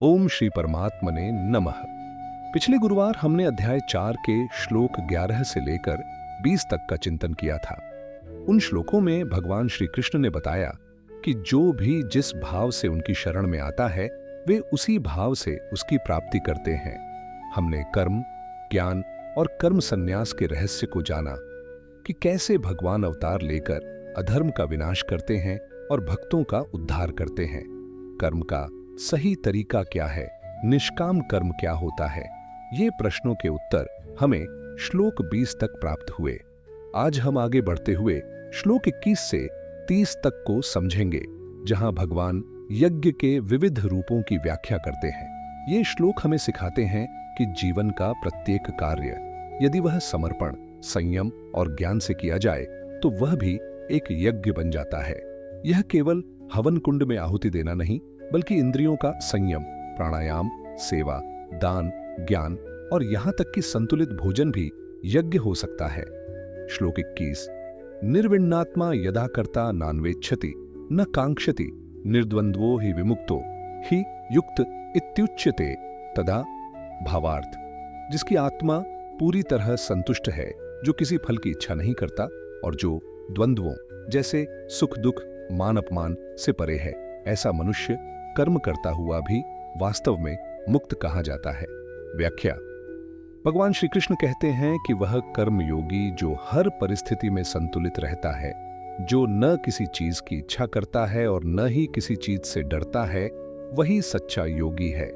ओम श्री परमात्मने नमः। पिछले गुरुवार हमने अध्याय 4 के श्लोक 11 से लेकर 20 तक का चिंतन किया था। उन श्लोकों में भगवान श्री कृष्ण ने बताया कि जो भी जिस भाव से उनकी शरण में आता है वे उसी भाव से उसकी प्राप्ति करते हैं। हमने कर्म, ज्ञान और कर्म संन्यास के रहस्य को जाना कि कैसे भगवान अवतार लेकर अधर्म का विनाश करते हैं और भक्तों का उद्धार करते हैं। कर्म का सही तरीका क्या है, निष्काम कर्म क्या होता है, ये प्रश्नों के उत्तर हमें श्लोक 20 तक प्राप्त हुए। आज हम आगे बढ़ते हुए श्लोक 21 से 30 तक को समझेंगे, जहां भगवान यज्ञ के विविध रूपों की व्याख्या करते हैं। ये श्लोक हमें सिखाते हैं कि जीवन का प्रत्येक कार्य यदि वह समर्पण, संयम और ज्ञान से किया जाए तो वह भी एक यज्ञ बन जाता है। यह केवल हवन कुंड में आहुति देना नहीं, बल्कि इंद्रियों का संयम, प्राणायाम, सेवा, दान, ज्ञान और यहां तक कि संतुलित भोजन भी यज्ञ हो सकता है। श्लोक 21। निर्विण्णात्मा यदा कर्ता नान्वेच्छति न कांक्षति निर्द्वंद्वो हि विमुक्तो हि युक्त इत्युच्यते तदा। भावार्थ, जिसकी आत्मा पूरी तरह संतुष्ट है, जो किसी फल की इच्छा नहीं करता और जो द्वंद्वों जैसे सुख दुख, मान अपमान से परे है, ऐसा मनुष्य कर्म करता हुआ भी वास्तव में मुक्त कहा जाता है। व्याख्या। भगवान श्री कृष्ण कहते हैं कि वह कर्म योगी जो हर परिस्थिति में संतुलित रहता है, जो न किसी चीज की इच्छा करता है और न ही किसी चीज से डरता है, वही सच्चा योगी है।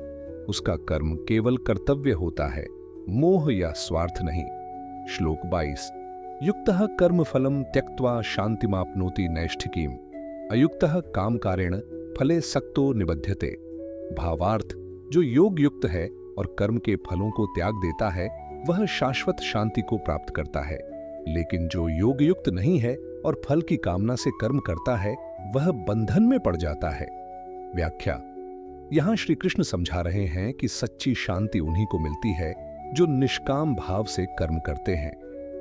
उसका कर्म केवल कर्तव्य होता है, मोह या स्वार्थ नहीं। श्लोक 22। युक्तः कर्म फलम त्यक्त्वा शांतिमाप्नोति नैष्ठिकीम अयुक्तः कामकारेण फले सक्तो निबध्यते। भावार्थ, जो योग युक्त है और कर्म के फलों को त्याग देता है वह शाश्वत शांति को प्राप्त करता है, लेकिन जो योग युक्त नहीं है और फल की कामना से कर्म करता है वह बंधन में पड़ जाता है। व्याख्या। यहां श्री कृष्ण समझा रहे हैं कि सच्ची शांति उन्हीं को मिलती है जो निष्काम भाव से कर्म करते हैं,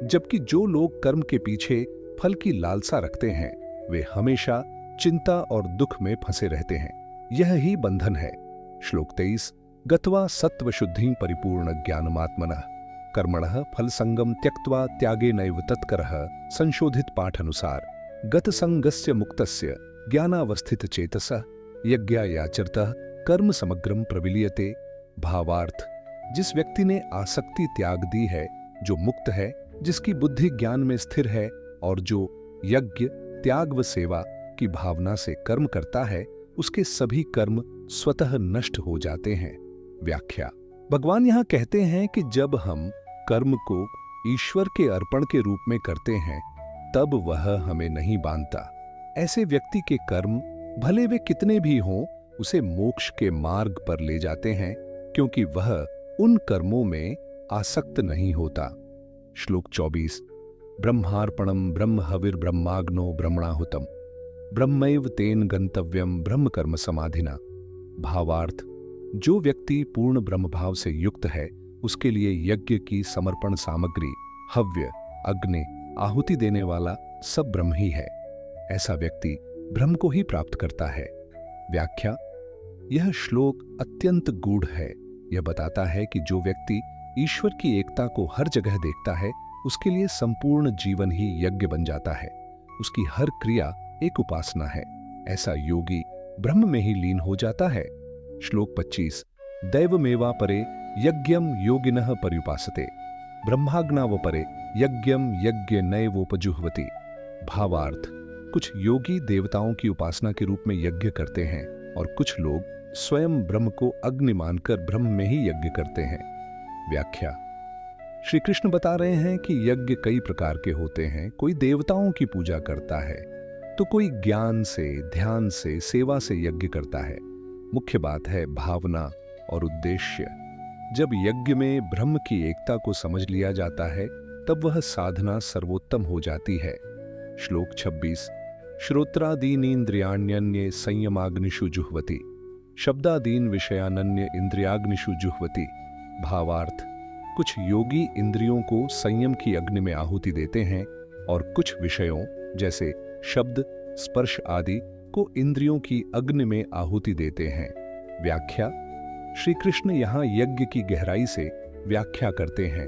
जबकि जो लोग कर्म के पीछे फल की लालसा रखते हैं वे हमेशा चिंता और दुख में फंसे रहते हैं। यह ही बंधन है। श्लोक 23। गत्वा सत्व शुद्धि परिपूर्ण ज्ञानमात्मनः कर्मणः फल संगम त्यक्त्वा त्यागे नैव तत्करः संशोधित पाठ अनुसार गत संगस्य मुक्तस्य ज्ञानावस्थित चेतसः यज्ञायाचरतः कर्म समग्रम प्रविलीयते। भावार्थ, जिस व्यक्ति ने आसक्ति त्याग दी है, जो मुक्त है, जिसकी बुद्धि ज्ञान में स्थिर है और जो यज्ञ, त्याग व सेवा की भावना से कर्म करता है, उसके सभी कर्म स्वतः नष्ट हो जाते हैं। व्याख्या। भगवान यहां कहते हैं कि जब हम कर्म को ईश्वर के अर्पण के रूप में करते हैं तब वह हमें नहीं बांधता। ऐसे व्यक्ति के कर्म भले वे कितने भी हों उसे मोक्ष के मार्ग पर ले जाते हैं, क्योंकि वह उन कर्मों में आसक्त नहीं होता। श्लोक 24। ब्रह्मार्पणम ब्रह्म हविर ब्रह्माग्नो ब्रह्मणाहुतम ब्रह्मैव तेन गंतव्यम ब्रह्म कर्म समाधिना। भावार्थ, जो व्यक्ति पूर्ण ब्रह्म भाव से युक्त है उसके लिए यज्ञ की समर्पण सामग्री, हव्य, अग्नि, आहुति देने वाला सब ब्रह्म ही है। ऐसा व्यक्ति ब्रह्म को ही प्राप्त करता है। व्याख्या। यह श्लोक अत्यंत गूढ़ है। यह बताता है कि जो व्यक्ति ईश्वर की एकता को हर जगह देखता है उसके लिए संपूर्ण जीवन ही यज्ञ बन जाता है। उसकी हर क्रिया एक उपासना है। ऐसा योगी ब्रह्म में ही लीन हो जाता है। श्लोक 25। दैवमेवा परे यज्ञम योगिनः पर्युपासते ब्रह्माग्नाव परे यज्ञम यज्ञ नैवोपजुह्वति। भावार्थ, कुछ योगी देवताओं की उपासना के रूप में यज्ञ करते हैं और कुछ लोग स्वयं ब्रह्म को अग्नि मानकर ब्रह्म में ही यज्ञ करते हैं। व्याख्या। श्री कृष्ण बता रहे हैं कि यज्ञ कई प्रकार के होते हैं। कोई देवताओं की पूजा करता है तो कोई ज्ञान से, ध्यान से, सेवा से यज्ञ करता है। मुख्य बात है भावना और उद्देश्य। जब यज्ञ में ब्रह्म की एकता को समझ लिया जाता है तब वह साधना सर्वोत्तम हो जाती है। श्लोक 26। श्रोत्रादीनीन्द्रियाण्यन्ये संयमाग्निषु जुह्वति शब्दादीन विषयानन्य इंद्रियाग्निषु जुह्वति। भावार्थ, कुछ योगी इंद्रियों को संयम की अग्नि में आहुति देते हैं और कुछ विषयों जैसे शब्द, स्पर्श आदि को इंद्रियों की अग्नि में आहुति देते हैं। व्याख्या। श्री कृष्ण यहाँ यज्ञ की गहराई से व्याख्या करते हैं।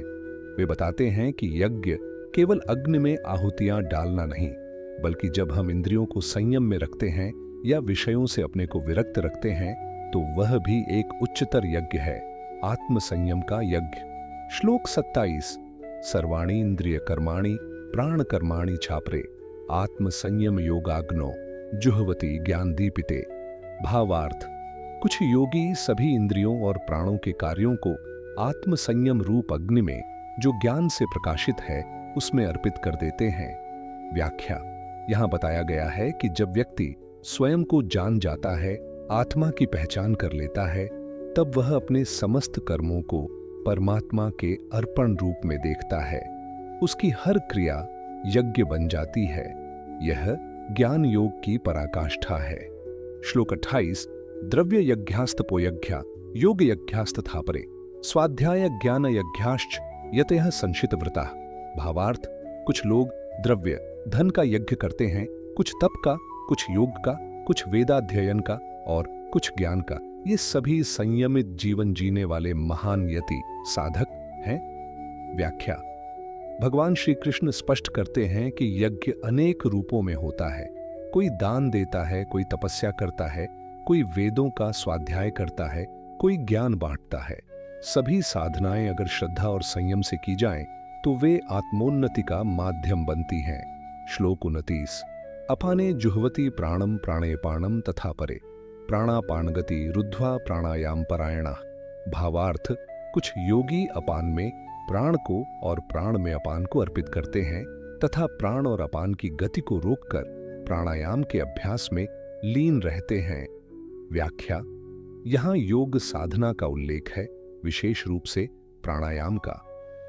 वे बताते हैं कि यज्ञ केवल अग्नि में आहुतियां डालना नहीं, बल्कि जब हम इंद्रियों को संयम में रखते हैं या विषयों से अपने को विरक्त रखते हैं, तो वह भी एक उच्चतर यज्ञ है, आत्म संयम का यज्ञ। श्लोक 27। सर्वाणी इंद्रिय कर्माणि प्राण कर्माणि छापरे आत्म संयम योगाग्नो जुहवती ज्ञान दीपिते। भावार्थ, कुछ योगी सभी इंद्रियों और प्राणों के कार्यों को आत्म संयम रूप अग्नि में जो ज्ञान से प्रकाशित है उसमें अर्पित कर देते हैं। व्याख्या, यहां बताया गया है कि जब व्यक्ति स्वयं को जान जाता है, आत्मा की पहचान कर लेता है, तब वह अपने समस्त कर्मों को परमात्मा के अर्पण रूप में देखता है। उसकी हर क्रिया यज्ञ बन जाती है। यह ज्ञान योग की पराकाष्ठा है। श्लोक 28। द्रव्य यज्ञास्तपोयज्ञा योग यज्ञास्तथा परे स्वाध्याय ज्ञान यज्ञाश्च यतः संशित व्रता। भावार्थ, कुछ लोग द्रव्य धन का यज्ञ करते हैं, कुछ तप का, कुछ योग का, कुछ वेदाध्ययन का और कुछ ज्ञान का। ये सभी संयमित जीवन जीने वाले महान यति साधक हैं। व्याख्या, भगवान श्री कृष्ण स्पष्ट करते हैं कि यज्ञ अनेक रूपों में होता है। कोई दान देता है, कोई तपस्या करता है, कोई वेदों का स्वाध्याय करता है, कोई ज्ञान बांटता है। सभी साधनाएं अगर श्रद्धा और संयम से की जाएं, तो वे आत्मोन्नति का माध्यम बनती हैं। श्लोक 29। अपाने जुह्वति प्राणम प्राणेपाणम तथा परे प्राणापानगति रुद्ध्वा प्राणायाम परायणा। भावार्थ, कुछ योगी अपान में प्राण को और प्राण में अपान को अर्पित करते हैं तथा प्राण और अपान की गति को रोककर प्राणायाम के अभ्यास में लीन रहते हैं। व्याख्या, यहाँ योग साधना का उल्लेख है, विशेष रूप से प्राणायाम का।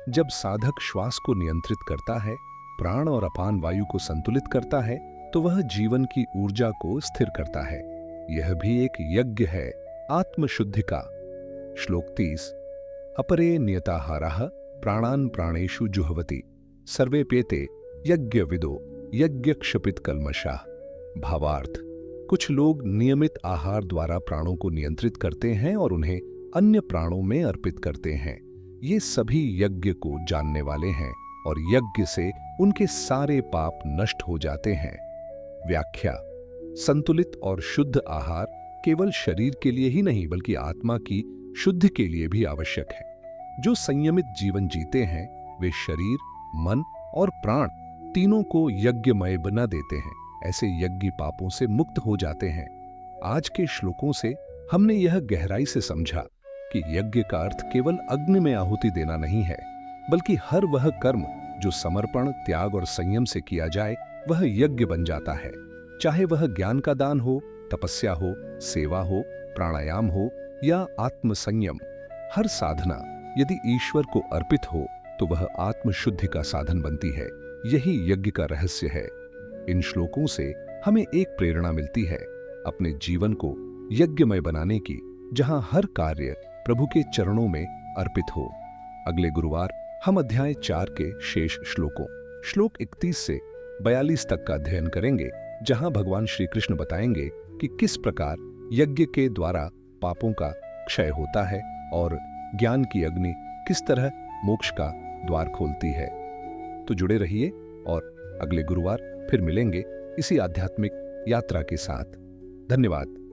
जब साधक श्वास को नियंत्रित करता है, प्राण और अपान वायु को संतुलित करता है, तो वह जीवन की ऊर्जा को स्थिर करता है। यह भी एक यज्ञ है, आत्मशुद्धि का। श्लोक 30। अपरे नियताहारः प्राणान प्राणेषु जुह्वति सर्वे पेते यज्ञ विदो यज्ञ क्षपित कल्मषा। भावार्थ, कुछ लोग नियमित आहार द्वारा प्राणों को नियंत्रित करते हैं और उन्हें अन्य प्राणों में अर्पित करते हैं। ये सभी यज्ञ को जानने वाले हैं और यज्ञ से उनके सारे पाप नष्ट हो जाते हैं। व्याख्या, संतुलित और शुद्ध आहार केवल शरीर के लिए ही नहीं बल्कि आत्मा की शुद्धि के लिए भी आवश्यक है। जो संयमित जीवन जीते हैं वे शरीर, मन और प्राण तीनों को यज्ञमय बना देते हैं। ऐसे यज्ञ पापों से मुक्त हो जाते हैं। आज के श्लोकों से हमने यह गहराई से समझा कि यज्ञ का अर्थ केवल अग्नि में आहुति देना नहीं है, बल्कि हर वह कर्म जो समर्पण, त्याग और संयम से किया जाए वह यज्ञ बन जाता है। चाहे वह ज्ञान का दान हो, तपस्या हो, सेवा हो, प्राणायाम हो या आत्मसंयम, हर साधना यदि ईश्वर को अर्पित हो तो वह आत्मशुद्धि का साधन बनती है। यही यज्ञ का रहस्य है। इन श्लोकों से हमें एक प्रेरणा मिलती है, अपने जीवन को यज्ञमय बनाने की, जहां हर कार्य प्रभु के चरणों में अर्पित हो। अगले गुरुवार हम अध्याय 4 के शेष श्लोकों श्लोक 31 से 42 तक का अध्ययन करेंगे, जहां भगवान श्री कृष्ण बताएंगे कि किस प्रकार यज्ञ के द्वारा पापों का क्षय होता है और ज्ञान की अग्नि किस तरह मोक्ष का द्वार खोलती है। तो जुड़े रहिए और अगले गुरुवार फिर मिलेंगे इसी आध्यात्मिक यात्रा के साथ। धन्यवाद।